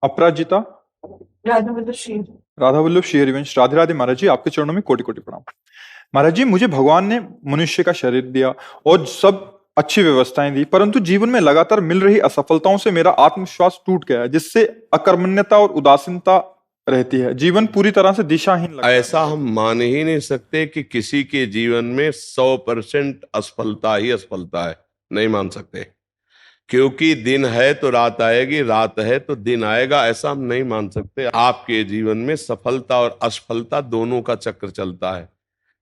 अपराजिता। राधा वल्लभ शेर। राधा वल्लभ शेरवंश। राधे राधे महाराज जी, आपके चरणों में कोटि कोटि प्रणाम। महाराज जी, मुझे भगवान ने मनुष्य का शरीर दिया और सब अच्छी व्यवस्थाएं दी, परंतु जीवन में लगातार मिल रही असफलताओं से मेरा आत्मविश्वास टूट गया है, जिससे अकर्मण्यता और उदासीनता रहती है। जीवन पूरी तरह से दिशाहीन लगता है। ऐसा हम मान ही नहीं सकते कि किसी के जीवन में 100% असफलता ही असफलता है, नहीं मान सकते। क्योंकि दिन है तो रात आएगी, रात है तो दिन आएगा, ऐसा हम नहीं मान सकते। आपके जीवन में सफलता और असफलता दोनों का चक्र चलता है,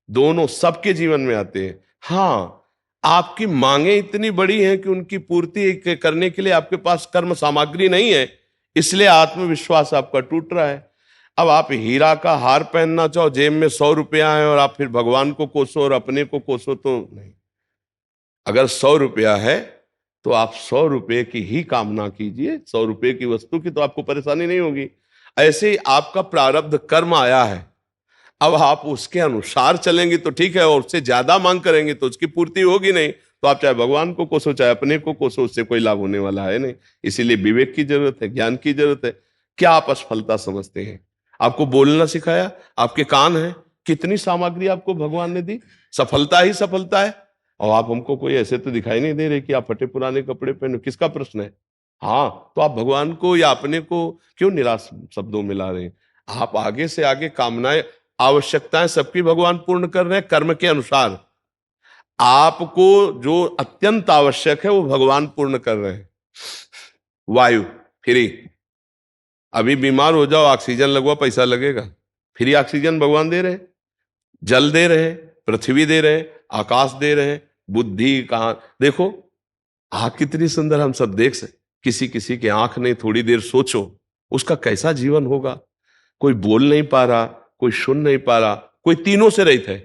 दोनों सबके जीवन में आते हैं। हाँ, आपकी मांगे इतनी बड़ी हैं कि उनकी पूर्ति करने के लिए आपके पास कर्म सामग्री नहीं है, इसलिए आत्मविश्वास आपका टूट रहा है। अब आप हीरा का हार पहनना चाहो, जेब में 100 रुपया है और आप फिर भगवान को कोसो और अपने को कोसो, तो नहीं। अगर 100 रुपया है तो आप 100 रुपये की ही कामना कीजिए, 100 रुपये की वस्तु की, तो आपको परेशानी नहीं होगी। ऐसे ही आपका प्रारब्ध कर्म आया है, अब आप उसके अनुसार चलेंगे तो ठीक है, और उससे ज्यादा मांग करेंगे तो उसकी पूर्ति होगी नहीं। तो आप चाहे भगवान को कोसो चाहे अपने को कोसो, उससे कोई लाभ होने वाला है नहीं। इसीलिए विवेक की जरूरत है, ज्ञान की जरूरत है। क्या आप असफलता समझते हैं? आपको बोलना सिखाया, आपके कान हैं, कितनी सामग्री आपको भगवान ने दी, सफलता ही सफलता है। और आप हमको कोई ऐसे तो दिखाई नहीं दे रहे कि आप फटे पुराने कपड़े पहनो, किसका प्रश्न है? हाँ, तो आप भगवान को या अपने को क्यों निराश शब्दों में ला रहे हैं? आप आगे से आगे कामनाएं, आवश्यकताएं सबकी भगवान पूर्ण कर रहे हैं कर्म के अनुसार। आपको जो अत्यंत आवश्यक है वो भगवान पूर्ण कर रहे हैं। वायु फ्री, अभी बीमार हो जाओ, ऑक्सीजन लगवा, पैसा लगेगा, फ्री ऑक्सीजन भगवान दे रहे हैं। जल दे रहे हैं, पृथ्वी दे रहे हैं, आकाश दे रहे हैं, बुद्धि कहां देखो, आंख कितनी सुंदर हम सब देख सकते। किसी किसी की आंख नहीं, थोड़ी देर सोचो उसका कैसा जीवन होगा। कोई बोल नहीं पा रहा, कोई सुन नहीं पा रहा, कोई तीनों से रहित है,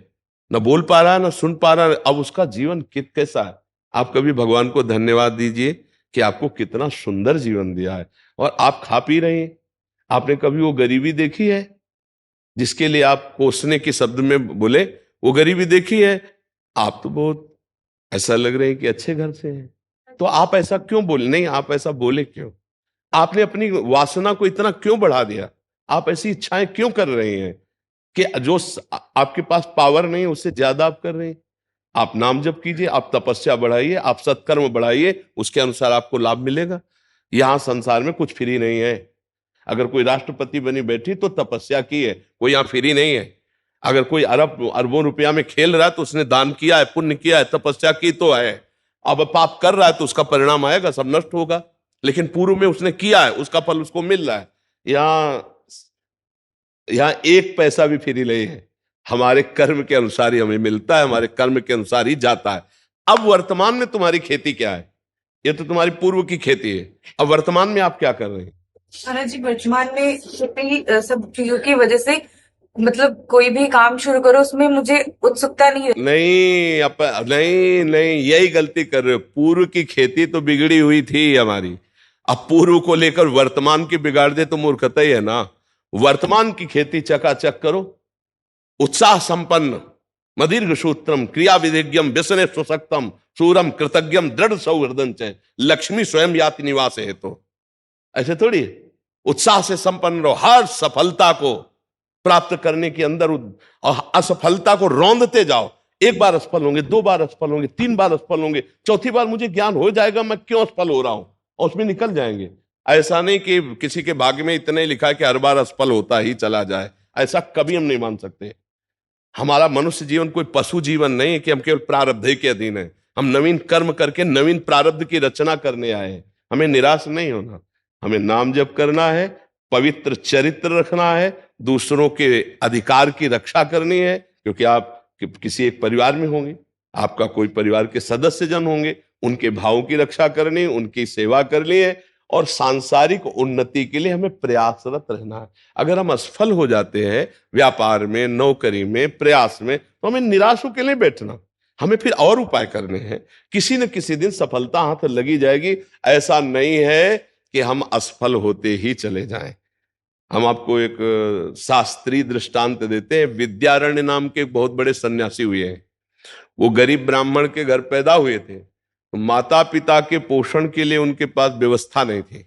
न बोल पा रहा न सुन पा रहा, अब उसका जीवन कैसा है? आप कभी भगवान को धन्यवाद दीजिए कि आपको कितना सुंदर जीवन दिया है और आप खा पी रहे हैं। आपने कभी वो गरीबी देखी है जिसके लिए आप कोसने के शब्द में बोले? वो गरीबी देखी है? आप तो बहुत ऐसा लग रहे हैं कि अच्छे घर से हैं, तो आप ऐसा क्यों बोले? नहीं, आप ऐसा बोले क्यों? आपने अपनी वासना को इतना क्यों बढ़ा दिया? आप ऐसी इच्छाएं क्यों कर रहे हैं कि जो आपके पास पावर नहीं है उससे ज्यादा आप कर रहे हैं? आप नाम जप कीजिए, आप तपस्या बढ़ाइए, आप सत्कर्म बढ़ाइए, उसके अनुसार आपको लाभ मिलेगा। यहां संसार में कुछ फ्री नहीं है। अगर कोई राष्ट्रपति बनी बैठी तो तपस्या की है, कोई यहां फ्री नहीं है। अगर कोई अरबों रुपया में खेल रहा है तो उसने दान किया है, पुण्य किया है, तपस्या की तो है। अब पाप कर रहा है तो उसका परिणाम आएगा, सब नष्ट होगा। लेकिन पूर्व में उसने किया है, उसका फल उसको मिल रहा है। यहां एक पैसा भी फ्री नहीं है, हमारे कर्म के अनुसार ही हमें मिलता है, हमारे कर्म के अनुसार ही जाता है। अब वर्तमान में तुम्हारी खेती क्या है? ये तो तुम्हारी पूर्व की खेती है। अब वर्तमान में आप क्या कर रहे हैं? महाराज जी, वर्तमान में खेती सब चीजों की वजह से मतलब कोई भी काम शुरू करो उसमें मुझे उत्सुकता नहीं है। नहीं नहीं, यही गलती कर रहे हो। पूर्व की खेती तो बिगड़ी हुई थी हमारी, अब पूर्व को लेकर वर्तमान की बिगाड़ दे तो मूर्खता ही है ना। वर्तमान की खेती चकाचक करो, उत्साह संपन्न, मदीर्घ सूत्रम, क्रिया विधिज्ञम, व्यसने सुशक्तम, सूरम कृतज्ञम, दृढ़ सौहृदं च, लक्ष्मी स्वयं याति निवास है। तो ऐसे थोड़ी, उत्साह से संपन्न रहो, हर सफलता को प्राप्त करने के अंदर असफलता को रौंदते जाओ। एक बार असफल होंगे, 2 बार असफल होंगे, 3 बार असफल होंगे, चौथी बार मुझे ज्ञान हो जाएगा मैं क्यों असफल हो रहा हूं, और उसमें निकल जाएंगे। ऐसा नहीं कि किसी के भाग्य में इतना ही लिखा है कि हर बार असफल होता ही चला जाए, ऐसा कभी हम नहीं मान सकते। हमारा मनुष्य जीवन कोई पशु जीवन नहीं है कि हम केवल प्रारब्ध के अधीन है। हम नवीन कर्म करके नवीन प्रारब्ध की रचना करने आए हैं। हमें निराश नहीं होना, हमें नाम जप करना है, पवित्र चरित्र रखना है, दूसरों के अधिकार की रक्षा करनी है। क्योंकि आप किसी एक परिवार में होंगे, आपका कोई परिवार के सदस्य जन होंगे, उनके भावों की रक्षा करनी, उनकी सेवा करनी है, और सांसारिक उन्नति के लिए हमें प्रयासरत रहना है। अगर हम असफल हो जाते हैं व्यापार में, नौकरी में, प्रयास में, तो हमें निराश होकर नहीं बैठना, हमें फिर और उपाय करने हैं। किसी न किसी दिन सफलता हाथ लगी जाएगी। ऐसा नहीं है कि हम असफल होते ही चले जाएं। हम आपको एक शास्त्रीय दृष्टांत देते हैं। विद्यारण्य नाम के एक बहुत बड़े सन्यासी हुए हैं। वो गरीब ब्राह्मण के घर पैदा हुए थे, तो माता पिता के पोषण के लिए उनके पास व्यवस्था नहीं थी।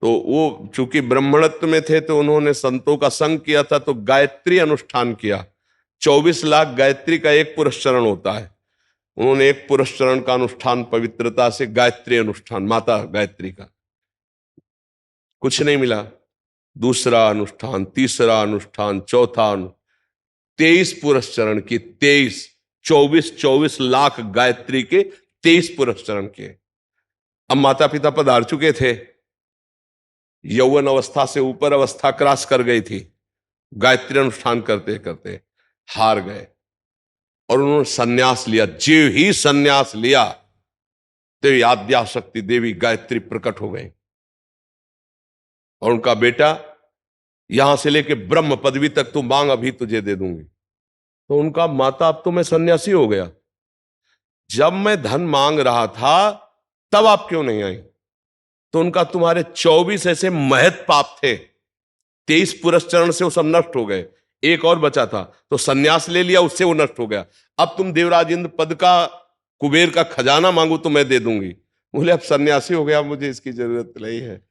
तो वो चूंकि ब्राह्मणत्व में थे तो उन्होंने संतों का संग किया था, तो गायत्री अनुष्ठान किया। 24 लाख गायत्री का एक पुरस्चरण होता है। उन्होंने एक पुरस्चरण का अनुष्ठान पवित्रता से, गायत्री अनुष्ठान माता गायत्री का, कुछ नहीं मिला। दूसरा अनुष्ठान, तीसरा अनुष्ठान, चौथा 23 पुरस्चरण की, 24 लाख गायत्री के 23 पुरस्चरण किए। अब माता पिता पधार चुके थे, यौवन अवस्था से ऊपर अवस्था क्रॉस कर गई थी, गायत्री अनुष्ठान करते करते हार गए और उन्होंने सन्यास लिया। जीव ही सन्यास लिया तो आद्याशक्ति देवी गायत्री प्रकट हो गई और उनका बेटा, यहां से लेके ब्रह्म पदवी तक तू मांग, अभी तुझे दे दूंगी। तो उनका, माता अब तो मैं सन्यासी हो गया, जब मैं धन मांग रहा था तब आप क्यों नहीं आई? तो उनका, तुम्हारे 24 ऐसे महत पाप थे, 23 पुरस्चरण से वो सब नष्ट हो गए, एक और बचा था तो सन्यास ले लिया, उससे वो नष्ट हो गया। अब तुम देवराज इंद्र पद का, कुबेर का खजाना मांगो तो मैं दे दूंगी। बोले अब सन्यासी हो गया, मुझे इसकी जरूरत नहीं है।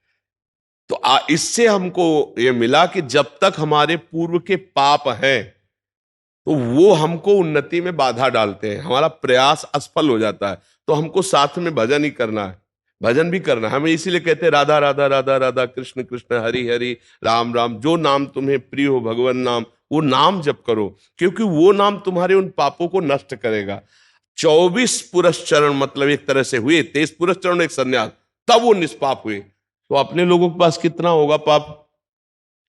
तो इससे हमको ये मिला कि जब तक हमारे पूर्व के पाप हैं तो वो हमको उन्नति में बाधा डालते हैं, हमारा प्रयास असफल हो जाता है। तो हमको साथ में भजन ही करना है, भजन भी करना है। हमें इसीलिए कहते हैं राधा राधा राधा राधा, कृष्ण कृष्ण हरि हरि, राम राम। जो नाम तुम्हें प्रिय हो भगवान नाम, वो नाम जप करो, क्योंकि वो नाम तुम्हारे उन पापों को नष्ट करेगा। 24 पुरस्चरण मतलब एक तरह से हुए, 23 पुरस्चरण एक सन्यास, तब वो निष्पाप हुए। तो अपने लोगों के पास कितना होगा पाप?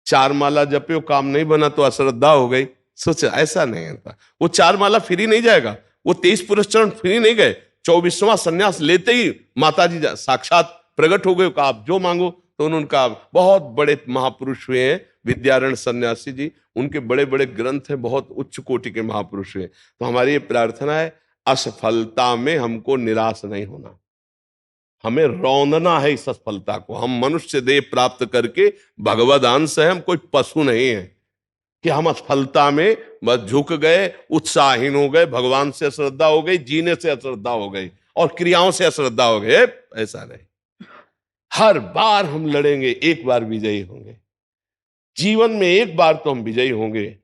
4 माला जपे, काम नहीं बना तो अश्रद्धा हो गई। सोच, ऐसा नहीं होता। वो 4 माला फ्री नहीं जाएगा, वो 23 पुरस्चरण फ्री नहीं गए। 24वां सन्यास लेते ही माता जी साक्षात प्रकट हो गए, कहा आप जो मांगो। तो उन्होंने कहा, बहुत बड़े महापुरुष हुए हैं विद्यारण्य सन्यासी जी, उनके बड़े बड़े ग्रंथ हैं, बहुत उच्च कोटि के महापुरुष हुए। तो हमारी ये प्रार्थना है, असफलता में हमको निराश नहीं होना, हमें रौंदना है इस असफलता को। हम मनुष्य देह प्राप्त करके भगवद अंश है, हम कोई पशु नहीं है कि हम असफलता में बस झुक गए, उत्साहहीन हो गए, भगवान से अश्रद्धा हो गई, जीने से अश्रद्धा हो गई और क्रियाओं से अश्रद्धा हो गए। ऐसा नहीं, हर बार हम लड़ेंगे, एक बार विजयी होंगे। जीवन में एक बार तो हम विजयी होंगे,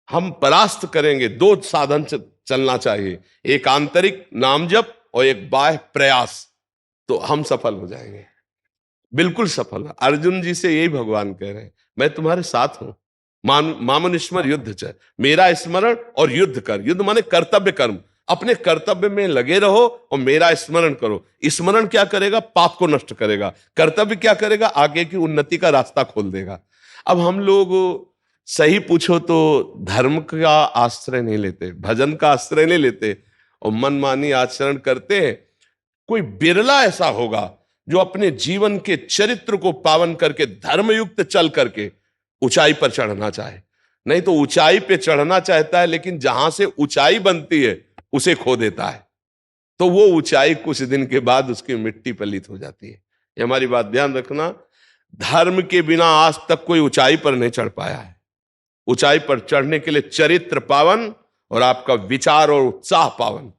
हम परास्त करेंगे। 2 साधन चलना चाहिए, एक आंतरिक नाम जप और एक बाह्य प्रयास, तो हम सफल हो जाएंगे, बिल्कुल सफल। अर्जुन जी से यही भगवान कह रहे हैं, मैं तुम्हारे साथ हूं, मामनुस्मर युद्ध च, मेरा स्मरण और युद्ध कर। युद्ध माने कर्तव्य कर्म, अपने कर्तव्य में लगे रहो और मेरा स्मरण करो। स्मरण क्या करेगा? पाप को नष्ट करेगा। कर्तव्य क्या करेगा? आगे की उन्नति का रास्ता खोल देगा। अब हम लोग सही पूछो तो धर्म का आश्रय नहीं लेते, भजन का आश्रय नहीं लेते और मनमानी आचरण करते हैं। कोई बिरला ऐसा होगा जो अपने जीवन के चरित्र को पावन करके धर्मयुक्त चल करके ऊंचाई पर चढ़ना चाहे। नहीं तो ऊंचाई पे चढ़ना चाहता है, लेकिन जहां से ऊंचाई बनती है उसे खो देता है, तो वो ऊंचाई कुछ दिन के बाद उसकी मिट्टी पलित हो जाती है। ये हमारी बात ध्यान रखना। धर्म के बिना आज तक कोई ऊंचाई पर नहीं चढ़ पाया है। ऊंचाई पर चढ़ने के लिए चरित्र पावन और आपका विचार और उत्साह पावन।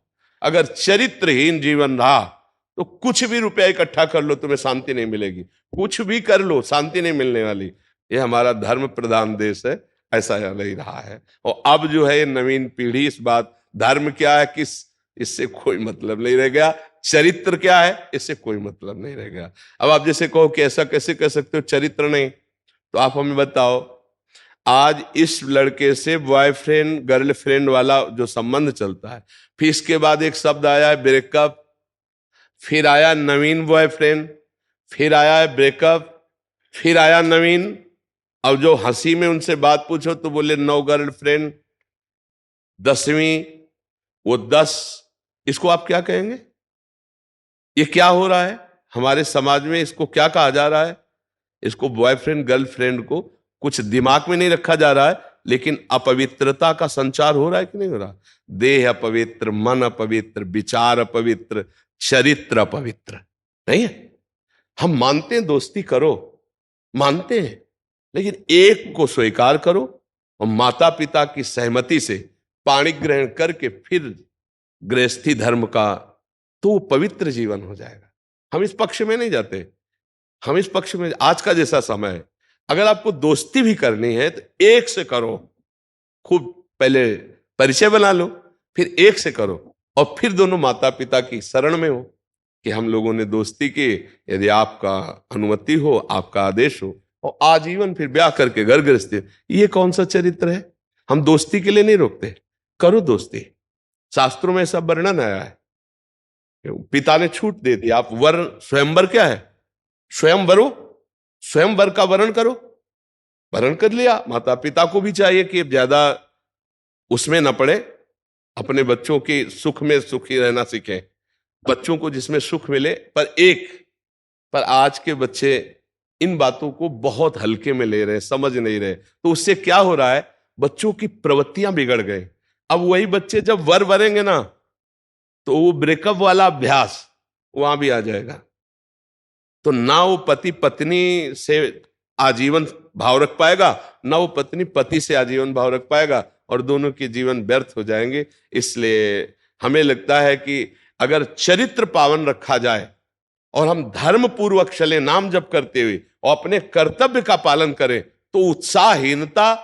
अगर चरित्रहीन जीवन रहा तो कुछ भी रुपया इकट्ठा कर लो, तुम्हें शांति नहीं मिलेगी। कुछ भी कर लो, शांति नहीं मिलने वाली। ये हमारा धर्म प्रधान देश है, ऐसा नहीं रहा है। और अब जो है नवीन पीढ़ी इस बात, धर्म क्या है किस, इससे कोई मतलब नहीं रह गया। चरित्र क्या है, इससे कोई मतलब नहीं रह गया। अब आप जैसे कहो कि ऐसा कैसे कह सकते हो चरित्र नहीं, तो आप हमें बताओ, आज इस लड़के से बॉयफ्रेंड गर्लफ्रेंड वाला जो संबंध चलता है, फिर इसके बाद एक शब्द आया है ब्रेकअप, फिर आया नवीन बॉयफ्रेंड, फिर आया है ब्रेकअप, फिर आया नवीन। अब जो हंसी में उनसे बात पूछो तो बोले 9 गर्लफ्रेंड, 10वीं, वो 10। इसको आप क्या कहेंगे? ये क्या हो रहा है हमारे समाज में? इसको क्या कहा जा रहा है? इसको बॉयफ्रेंड गर्लफ्रेंड को कुछ दिमाग में नहीं रखा जा रहा है, लेकिन अपवित्रता का संचार हो रहा है कि नहीं हो रहा? देह अपवित्र, मन अपवित्र, विचार अपवित्र, चरित्र अपवित्र नहीं है। हम मानते हैं दोस्ती करो, मानते हैं, लेकिन एक को स्वीकार करो और माता पिता की सहमति से पाणी ग्रहण करके फिर गृहस्थी धर्म का, तो पवित्र जीवन हो जाएगा। हम इस पक्ष में नहीं जाते हम इस पक्ष में, आज का जैसा समय है, अगर आपको दोस्ती भी करनी है तो एक से करो, खूब पहले परिचय बना लो, फिर एक से करो, और फिर दोनों माता पिता की शरण में हो कि हम लोगों ने दोस्ती की, यदि आपका अनुमति हो, आपका आदेश हो, और आजीवन फिर ब्याह करके घर गृहस्थी। ये कौन सा चरित्र है? हम दोस्ती के लिए नहीं रोकते, करो दोस्ती। शास्त्रों में सब वर्णन आया है, पिता ने छूट दे दी, आप वर स्वयंवर क्या है, स्वयंवरो, स्वयंवर का वर्ण करो, वर्ण कर लिया। माता पिता को भी चाहिए कि ज्यादा उसमें न पड़े, अपने बच्चों के सुख में सुखी रहना सीखें, बच्चों को जिसमें सुख मिले, पर आज के बच्चे इन बातों को बहुत हल्के में ले रहे हैं, समझ नहीं रहे। तो उससे क्या हो रहा है, बच्चों की प्रवृत्तियां बिगड़ गई। अब वही बच्चे जब वर वरेंगे ना, तो वो ब्रेकअप वाला अभ्यास वहां भी आ जाएगा। तो ना वो पति पत्नी से आजीवन भाव रख पाएगा, ना वो पत्नी पति से आजीवन भाव रख पाएगा, और दोनों के जीवन व्यर्थ हो जाएंगे। इसलिए हमें लगता है कि अगर चरित्र पावन रखा जाए और हम धर्म पूर्वक चले, नाम जप करते हुए, और अपने कर्तव्य का पालन करें, तो उत्साहहीनता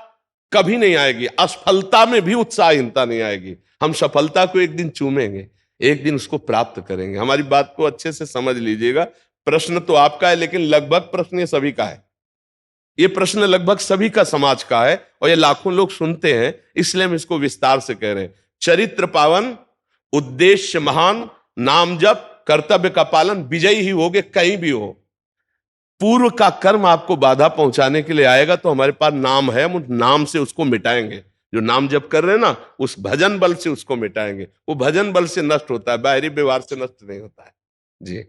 कभी नहीं आएगी, असफलता में भी उत्साहहीनता नहीं आएगी। हम सफलता को एक दिन चूमेंगे, एक दिन उसको प्राप्त करेंगे। हमारी बात को अच्छे से समझ लीजिएगा। प्रश्न तो आपका है, लेकिन लगभग प्रश्न ये सभी का है। ये प्रश्न लगभग सभी का समाज का है, और ये लाखों लोग सुनते हैं, इसलिए हम इसको विस्तार से कह रहे हैं। चरित्र पावन, उद्देश्य महान, नाम जप, कर्तव्य का पालन, विजयी ही होगे कहीं भी हो। पूर्व का कर्म आपको बाधा पहुंचाने के लिए आएगा, तो हमारे पास नाम है, हम उस नाम से उसको मिटाएंगे। जो नाम जप कर रहे हैं ना, उस भजन बल से उसको मिटाएंगे। वो भजन बल से नष्ट होता है, बाहरी व्यवहार से नष्ट नहीं होता है। जी।